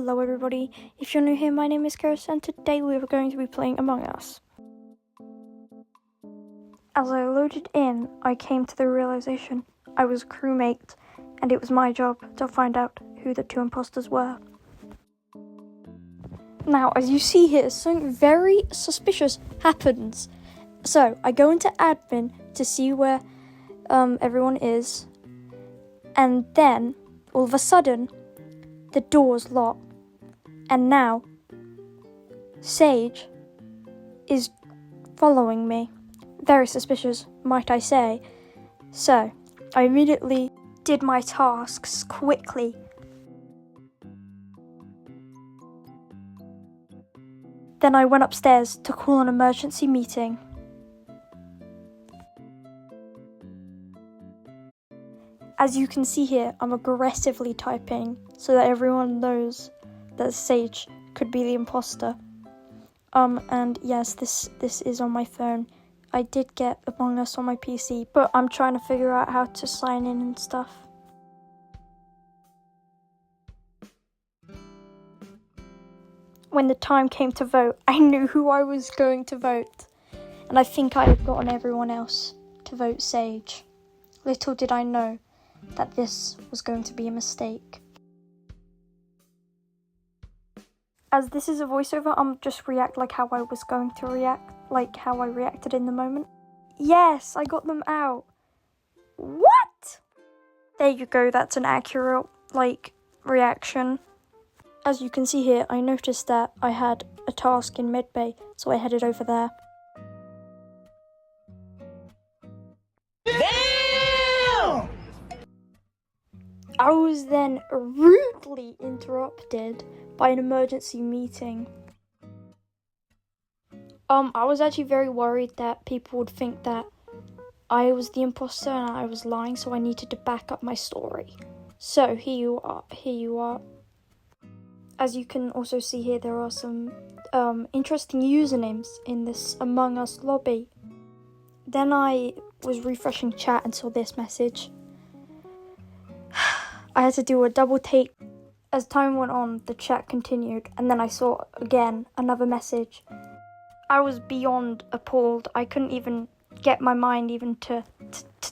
Hello everybody, if you're new here, my name is Chris and today we are going to be playing Among Us. As I loaded in, I came to the realization I was a crewmate and it was my job to find out who the two imposters were. Now, as you see here, something very suspicious happens. So, I go into admin to see where everyone is, and then, all of a sudden, the door's locked. And now, Sage is following me. Very suspicious, might I say. So, I immediately did my tasks quickly. Then I went upstairs to call an emergency meeting. As you can see here, I'm aggressively typing so that everyone knows that Sage could be the imposter. And yes, this is on my phone. I did get Among Us on my PC, but I'm trying to figure out how to sign in and stuff. When the time came to vote, I knew who I was going to vote. And I think I had gotten everyone else to vote Sage. Little did I know that this was going to be a mistake. As this is a voiceover, I'm just react like how I was going to react, like how I reacted in the moment. Yes, I got them out. What? There you go, that's an accurate, reaction. As you can see here, I noticed that I had a task in Midbay, so I headed over there. Damn! I was then rudely interrupted by an emergency meeting. I was actually very worried that people would think that I was the imposter and I was lying, so I needed to back up my story. So here you are. As you can also see here, there are some interesting usernames in this Among Us lobby. Then I was refreshing chat and saw this message. I had to do a double take. As time went on, the chat continued, and then I saw again another message. I was beyond appalled. I couldn't even get my mind even to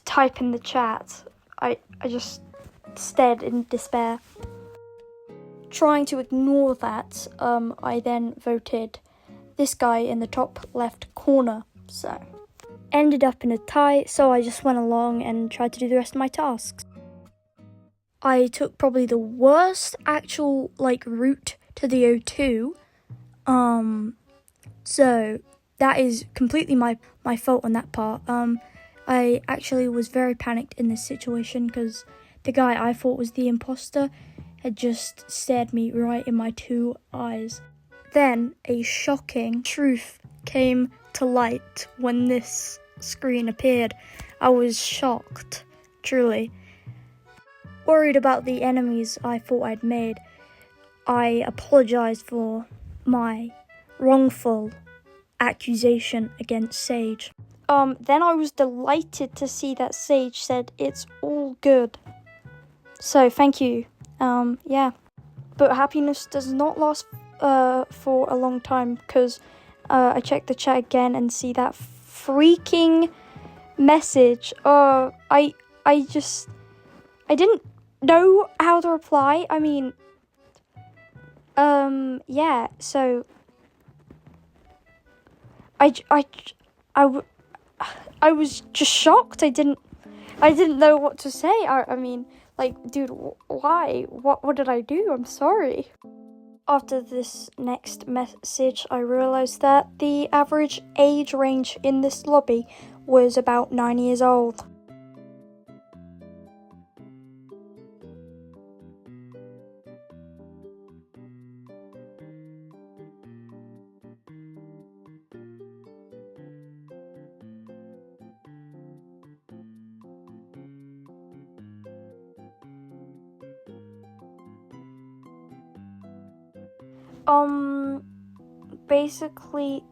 type in the chat. I just stared in despair. Trying to ignore that, I then voted this guy in the top left corner. So, ended up in a tie, so I just went along and tried to do the rest of my tasks. I took probably the worst actual, route to the O2. So, that is completely my fault on that part. I actually was very panicked in this situation because the guy I thought was the imposter had just stared me right in my two eyes. Then a shocking truth came to light when this screen appeared. I was shocked, truly. Worried about the enemies I thought I'd made, I apologized for my wrongful accusation against Sage. Then I was delighted to see that Sage said it's all good. So thank you. Yeah. But happiness does not last for a long time because I checked the chat again and see that freaking message. I didn't know how to reply. I mean, yeah, so I was just shocked. I didn't know what to say. I mean, dude, why? What did I do? I'm sorry. After this next message, I realized that the average age range in this lobby was about 9 years old. Basically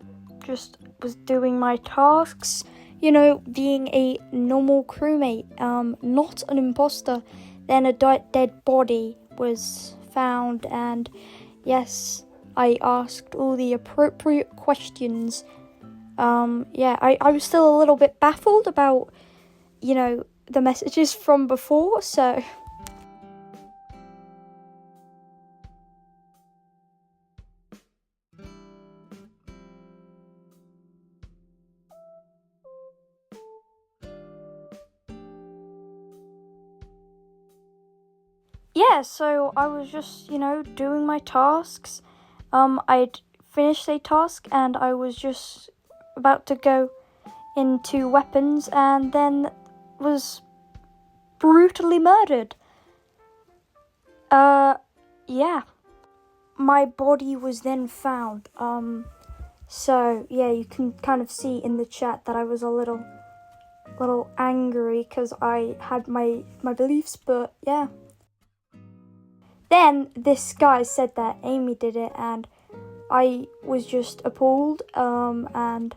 just was doing my tasks, being a normal crewmate, not an imposter. Then a dead body was found, and yes, I asked all the appropriate questions. I was still a little bit baffled about, the messages from before, so... Yeah, so I was just, doing my tasks. I'd finished a task and I was just about to go into weapons and then was brutally murdered. Yeah. My body was then found. So yeah, you can kind of see in the chat that I was a little angry because I had my beliefs, but yeah. Then this guy said that Amy did it, and I was just appalled. And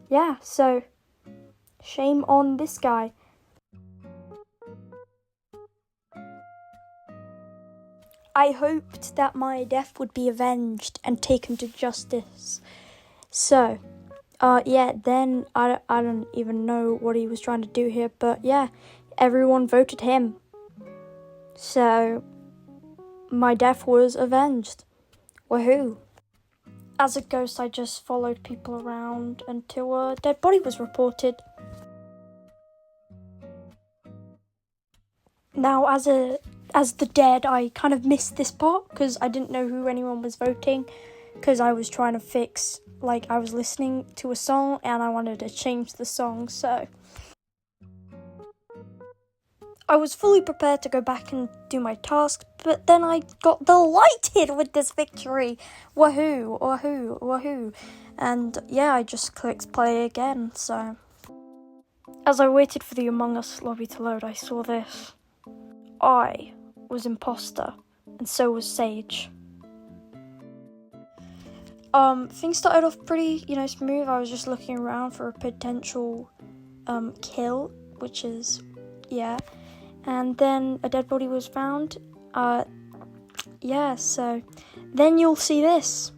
yeah, so shame on this guy. I hoped that my death would be avenged and taken to justice. So, then I don't even know what he was trying to do here, but yeah, everyone voted him. So, my death was avenged. Woohoo. As a ghost, I just followed people around until a dead body was reported. Now, as the dead, I kind of missed this part because I didn't know who anyone was voting, because I was trying to fix, I was listening to a song and I wanted to change the song, so I was fully prepared to go back and do my task, but then I got delighted with this victory. Woohoo, woohoo, woohoo. And yeah, I just clicked play again, so as I waited for the Among Us lobby to load, I saw this. I was imposter, and so was Sage. Things started off pretty, smooth. I was just looking around for a potential kill, which is, yeah. And then a dead body was found. So then you'll see this.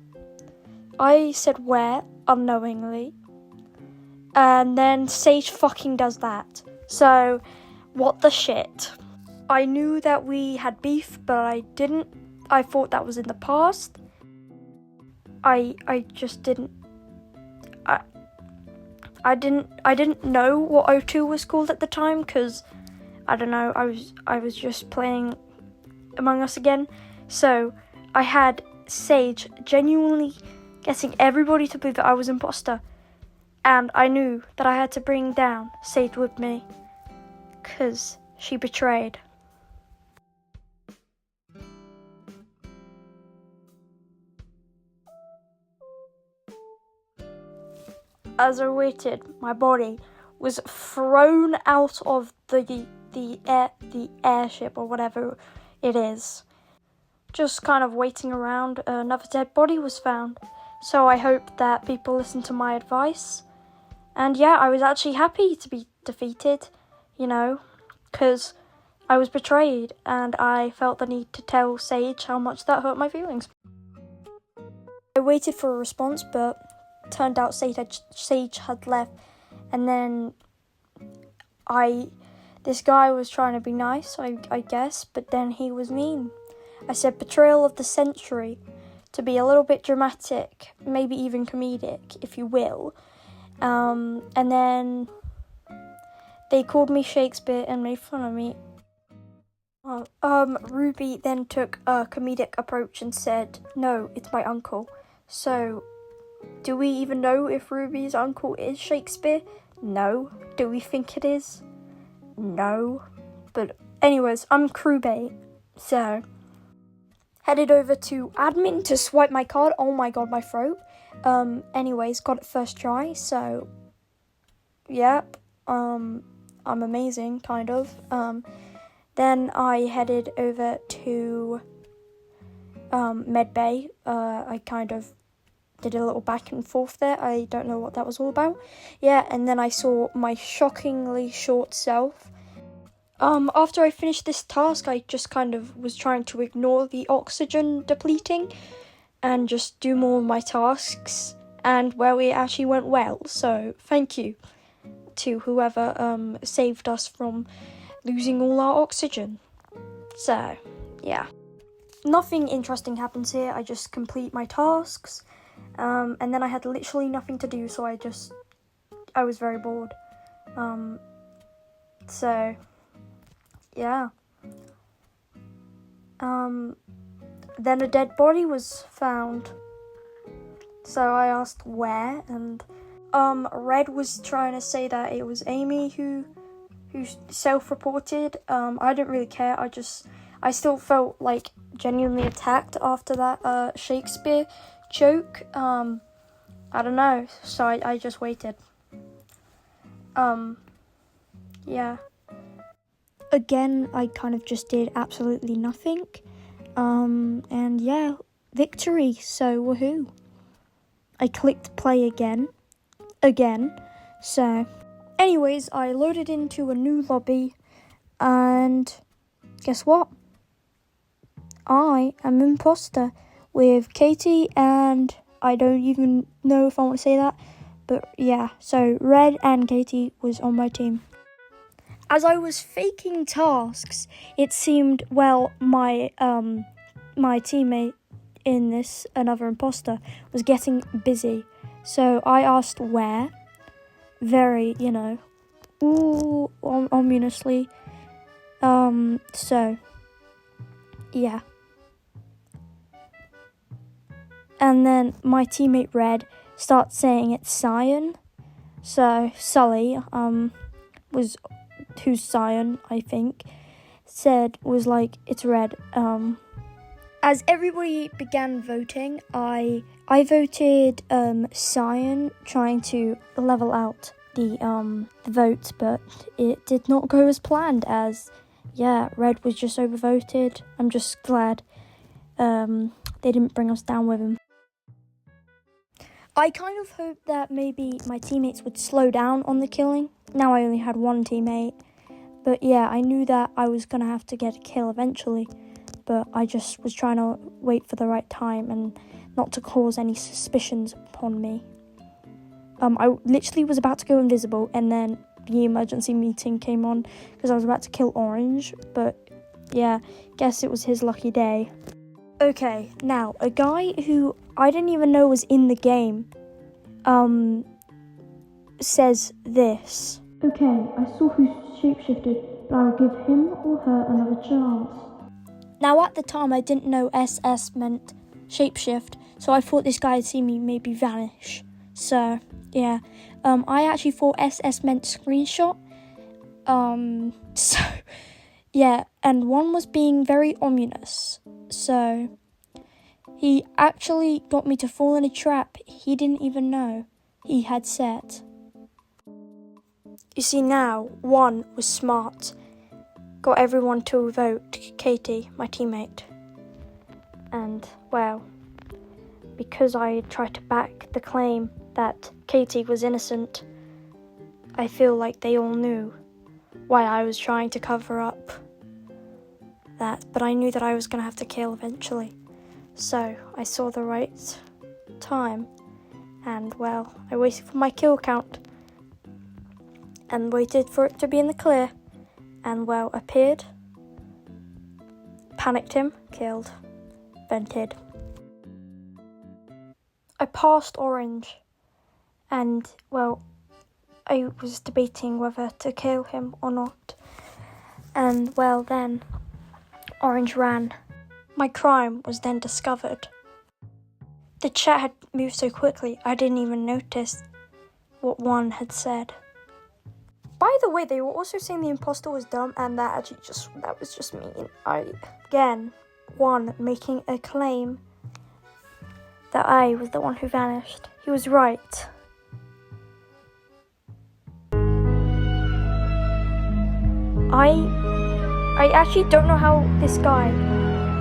I said where, unknowingly. And then Sage fucking does that. So, what the shit? I knew that we had beef, but I didn't. I thought that was in the past. I just didn't. I didn't know what O2 was called at the time, because I don't know, I was just playing Among Us again. So I had Sage genuinely getting everybody to believe that I was imposter, and I knew that I had to bring down Sage with me because she betrayed. As I waited, my body was thrown out of the airship or whatever it is. Just kind of waiting around, another dead body was found. So I hope that people listen to my advice. And yeah, I was actually happy to be defeated, because I was betrayed and I felt the need to tell Sage how much that hurt my feelings. I waited for a response, but turned out Sage had left, and then this guy was trying to be nice, I guess, but then he was mean. I said betrayal of the century to be a little bit dramatic, maybe even comedic, if you will. And then they called me Shakespeare and made fun of me. Ruby then took a comedic approach and said, "No, it's my uncle." So, do we even know if Ruby's uncle is Shakespeare? No. Do we think it is? No. But anyways, I'm crewmate, so headed over to admin to swipe my card. Oh my god, my throat. Anyways, got it first try, so yep. I'm amazing, kind of. Then I headed over to medbay. I kind of did a little back and forth there. I don't know what that was all about. Yeah, and then I saw my shockingly short self. After I finished this task, I just kind of was trying to ignore the oxygen depleting, and just do more of my tasks, and well, it actually went well. So thank you to whoever saved us from losing all our oxygen. So yeah, nothing interesting happens here. I just complete my tasks, and then I had literally nothing to do, so I was very bored. So yeah. Then a dead body was found. So I asked where, and Red was trying to say that it was Amy who self-reported. I didn't really care. I still felt like genuinely attacked after that Shakespeare joke. I don't know. So I just waited. Yeah. Again, I kind of just did absolutely nothing. And yeah, victory. So woohoo. I clicked play again. So anyways, I loaded into a new lobby, and guess what? I am an imposter with Katie, and I don't even know if I want to say that, but yeah, so Red and Katie was on my team. As I was faking tasks, it seemed, well, my teammate in this, another imposter, was getting busy. So I asked where, very, ominously. So, yeah. And then my teammate Red starts saying it's Cyan. So Sully, who's Cyan, I think, was like, it's Red. As everybody began voting, I voted Cyan, trying to level out the votes, but it did not go as planned, as Red was just overvoted. I'm just glad they didn't bring us down with him. I kind of hoped that maybe my teammates would slow down on the killing. Now I only had one teammate, but yeah, I knew that I was gonna have to get a kill eventually. But I just was trying to wait for the right time and not to cause any suspicions upon me. I literally was about to go invisible, and then the emergency meeting came on because I was about to kill Orange, but yeah, guess it was his lucky day. Okay, now, a guy who I didn't even know was in the game, says this. Okay, I saw who shapeshifted, but I will give him or her another chance. Now, at the time, I didn't know SS meant shapeshift, so I thought this guy had seen me maybe vanish. So, yeah. I actually thought SS meant screenshot. So, yeah. And one was being very ominous. So, he actually got me to fall in a trap he didn't even know he had set. You see, now, one was smart. Got everyone to vote Katie, my teammate. And, well, because I tried to back the claim that Katie was innocent, I feel like they all knew why I was trying to cover up that, but I knew that I was going to have to kill eventually. So I saw the right time, and, well, I waited for my kill count and waited for it to be in the clear. And, well, appeared, panicked him, killed, vented. I passed Orange, and, well, I was debating whether to kill him or not. And, well, then, Orange ran. My crime was then discovered. The chat had moved so quickly, I didn't even notice what one had said. By the way, they were also saying the imposter was dumb, and that was just mean. One making a claim that I was the one who vanished. He was right. I actually don't know how this guy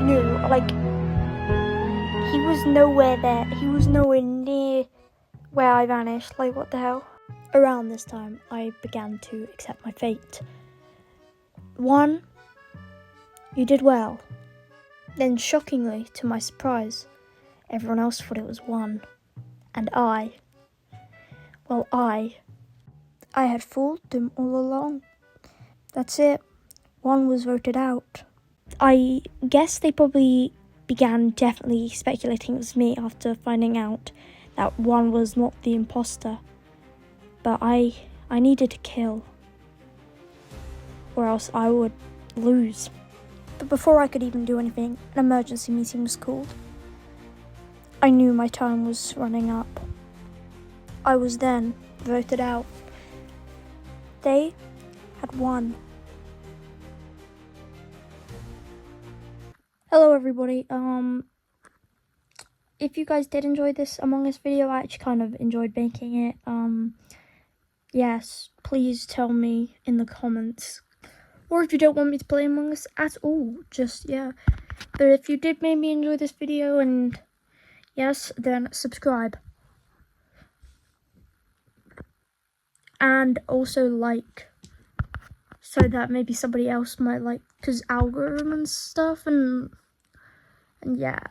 knew. Like, he was nowhere there. He was nowhere near where I vanished. Like, what the hell? Around this time, I began to accept my fate. 1, you did well. Then, shockingly, to my surprise, Everyone else thought it was 1. And I had fooled them all along. That's it. 1 was voted out. I guess they probably began definitely speculating it was me after finding out that 1 was not the imposter. But I needed to kill, or else I would lose. But before I could even do anything, an emergency meeting was called. I knew my time was running up. I was then voted out. They had won. Hello everybody, if you guys did enjoy this Among Us video, I actually kind of enjoyed making it. Yes, please tell me in the comments. Or if you don't want me to play Among Us at all, just, yeah. But if you did maybe enjoy this video, and yes, then subscribe. And also like, so that maybe somebody else might like, because algorithm and stuff, and yeah.